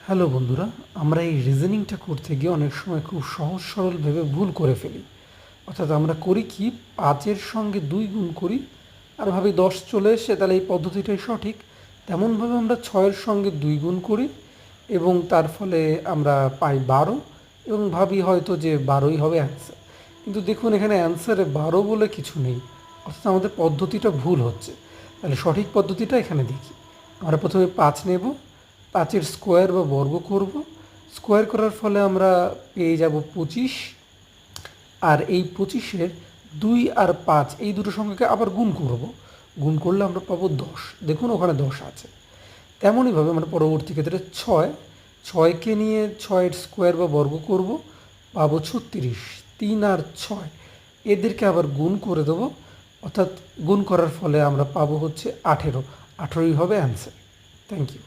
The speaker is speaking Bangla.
হ্যালো বন্ধুরা, আমরা এই রিজনিংটা করতে গিয়ে অনেক সময় খুব সহজ সরল ভেবে ভুল করে ফেলি। অর্থাৎ আমরা করি কি, ৫-এর সঙ্গে ২ গুণ করি আর ভাবি ১০ চলে এসে তাহলে এই পদ্ধতিটাই সঠিক। তেমনভাবে আমরা ৬-এর সঙ্গে ২ গুণ করি এবং তার ফলে আমরা পাই ১২ এবং ভাবি হয়তো যে ১২ই হবে অ্যান্সার। কিন্তু দেখুন এখানে অ্যান্সারে ১২ বলে কিছু নেই, অর্থাৎ আমাদের পদ্ধতিটা ভুল হচ্ছে। তাহলে সঠিক পদ্ধতিটা এখানে দেখি। আমরা প্রথমে ৫ নেব, ৫-এর স্কোয়ার বা বর্গ করব। স্কোয়ার করার ফলে আমরা পেয়ে যাব ২৫, আর এই ২৫-এর ২ আর ৫ এই দুটো সংখ্যাকে আবার গুণ করব। গুণ করলে আমরা পাবো ১০। দেখুন ওখানে ১০ আছে। তেমনইভাবে আমরা পরবর্তী ক্ষেত্রে ৬কে নিয়ে ৬-এর স্কোয়ার বা বর্গ করব, পাবো ৩৬। ৩ আর ৬ এদেরকে আবার গুণ করে দেবো, অর্থাৎ গুণ করার ফলে আমরা পাবো হচ্ছে ১৮। ১৮ই হবে অ্যান্সার। Thank you.